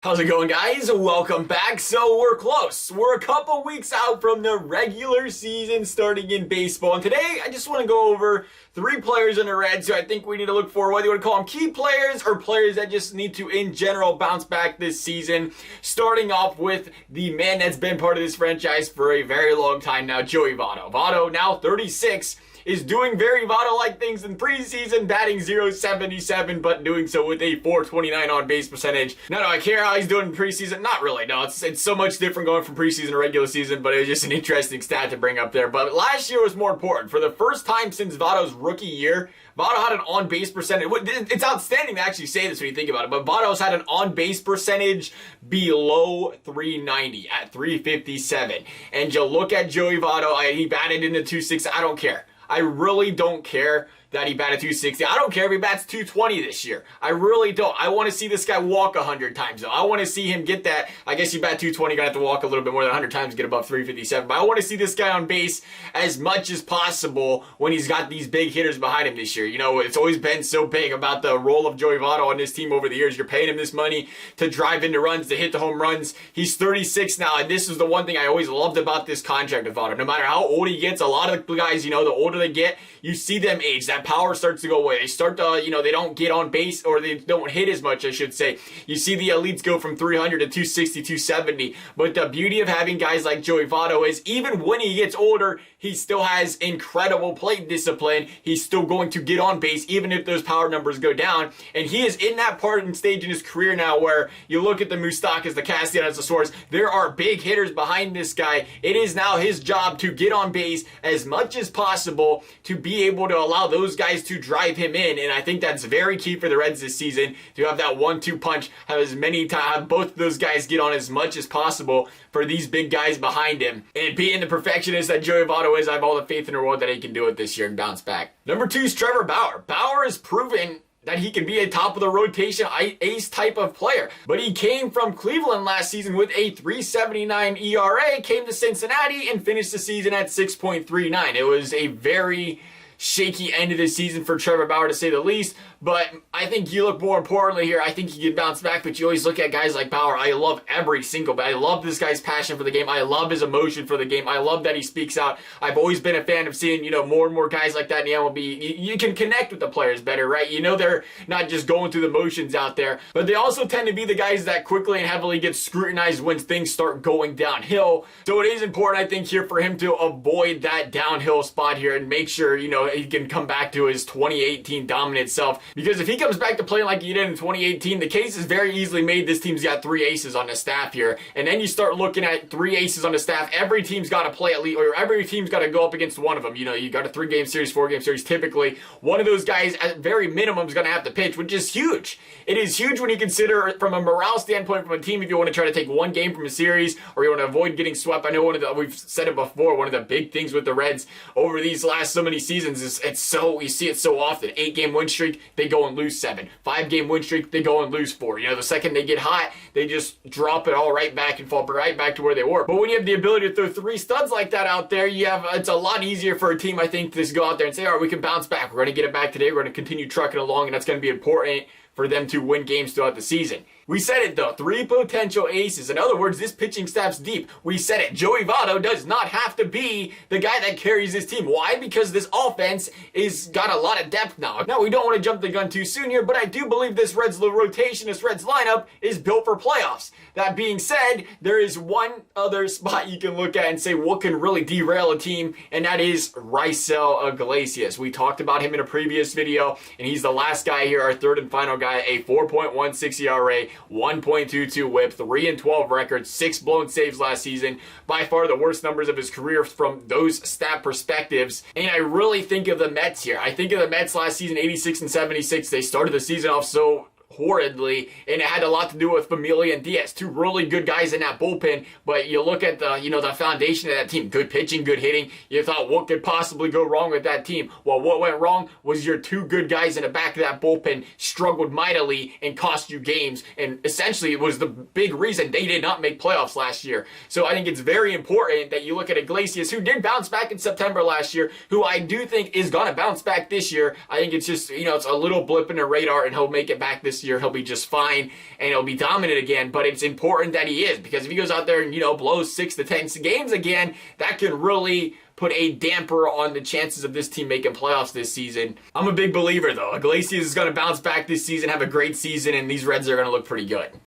How's it going, guys? Welcome back. So we're close. We're a couple weeks out from the regular season starting in baseball. And today, I just want to go over three players in the Reds who I think we need to look for, whether you want to call them key players or players that just need to, in general, bounce back this season. Starting off with the man that's been part of this franchise for a very long time now, Joey Votto. Votto, now 36, is doing very Votto-like things in preseason, batting .077, but doing so with a .429 on-base percentage. Now, do I care how he's doing in preseason? Not really, no. It's so much different going from preseason to regular season, but it was just an interesting stat to bring up there. But last year was more important. For the first time since Votto's rookie year, Votto had an on-base percentage. It's outstanding to actually say this when you think about it, but Votto's had an on-base percentage below .390 at .357. And you look at Joey Votto, he batted in the 260. I don't care. I really don't care that he batted .260. I don't care if he bats .220 this year. I really don't. I want to see this guy walk 100 times, though. I want to see him get that. I guess you bat .220, you're going to have to walk a little bit more than 100 times to get above .357. But I want to see this guy on base as much as possible when he's got these big hitters behind him this year. You know, it's always been so big about the role of Joey Votto on this team over the years. You're paying him this money to drive into runs, to hit the home runs. He's 36 now, and this is the one thing I always loved about this contract with Votto. No matter how old he gets, a lot of the guys, you know, the older they get, you see them age. That power starts to go away. They start to, you know, they don't get on base, or they don't hit as much, I should say. You see the elites go from 300 to 260, 270. But the beauty of having guys like Joey Votto is even when he gets older, he still has incredible plate discipline. He's still going to get on base even if those power numbers go down. And he is in that part and stage in his career now where you look at the Mustakas, the Castellanos, the Suarez, there are big hitters behind this guy. It is now his job to get on base as much as possible to be able to allow those guys to drive him in. And I think that's very key for the Reds this season, to have that 1-2 punch, have as many times, have both of those guys get on as much as possible for these big guys behind him. And being the perfectionist that Joey Votto is, I have all the faith in the world that he can do it this year and bounce back. Number 2 is Trevor Bauer. Bauer has proven that he can be a top of the rotation ace type of player. But he came from Cleveland last season with a .379 ERA, came to Cincinnati and finished the season at 6.39. It was a very shaky end of the season for Trevor Bauer, to say the least. But I think you look more importantly here, I think he can bounce back. But you always look at guys like Bauer. I love every single bit. I love this guy's passion for the game. I love his emotion for the game. I love that he speaks out. I've always been a fan of seeing, you know, more and more guys like that in the MLB. You can connect with the players better, right? You know, they're not just going through the motions out there, but they also tend to be the guys that quickly and heavily get scrutinized when things start going downhill. So it is important, I think, here for him to avoid that downhill spot here and make sure, you know, he can come back to his 2018 dominant self. Because if he comes back to playing like he did in 2018, the case is very easily made. This team's got 3 aces on the staff here. And then you start looking at 3 aces on the staff. Every team's got to play at least, or every team's got to go up against one of them. You know, you got a 3-game series, 4-game series. Typically, one of those guys at very minimum is going to have to pitch, which is huge. It is huge when you consider from a morale standpoint from a team, if you want to try to take one game from a series or you want to avoid getting swept. I know we've said it before, one of the big things with the Reds over these last so many seasons is you see it so often. 8-game win streak, they go and lose 7. 5-game win streak, they go and lose 4. You know, the second they get hot, they just drop it all right back and fall right back to where they were. But when you have the ability to throw 3 studs like that out there, it's a lot easier for a team, I think, to just go out there and say, all right, we can bounce back. We're going to get it back today. We're going to continue trucking along, and that's going to be important for them to win games throughout the season. We said it though, 3 potential aces. In other words, this pitching staff's deep. We said it. Joey Votto does not have to be the guy that carries this team. Why? Because this offense is got a lot of depth now. Now, we don't want to jump the gun too soon here, but I do believe this Reds rotation, this Reds lineup is built for playoffs. That being said, there is one other spot you can look at and say what can really derail a team, and that is Raisel Iglesias. We talked about him in a previous video, and he's the last guy here, our third and final guy, a 4.16 ERA, 1.22 whip, 3-12 record, 6 blown saves last season. By far the worst numbers of his career from those stat perspectives. And I really think of the Mets here. I think of the Mets last season, 86 and 76. They started the season off so horridly, and it had a lot to do with Familia and Diaz, 2 really good guys in that bullpen. But you look at the foundation of that team, good pitching, good hitting. You thought, what could possibly go wrong with that team? Well, what went wrong was your 2 good guys in the back of that bullpen struggled mightily and cost you games, and essentially it was the big reason they did not make playoffs last year. So I think it's very important that you look at Iglesias, who did bounce back in September last year, who I do think is going to bounce back this year. I think it's just, it's a little blip in the radar, and he'll make it back this this year, he'll be just fine and he'll be dominant again. But it's important that he is, because if he goes out there and, blows 6 to 10 games again, that can really put a damper on the chances of this team making playoffs this season. I'm a big believer, though. Iglesias is going to bounce back this season, have a great season, and these Reds are going to look pretty good.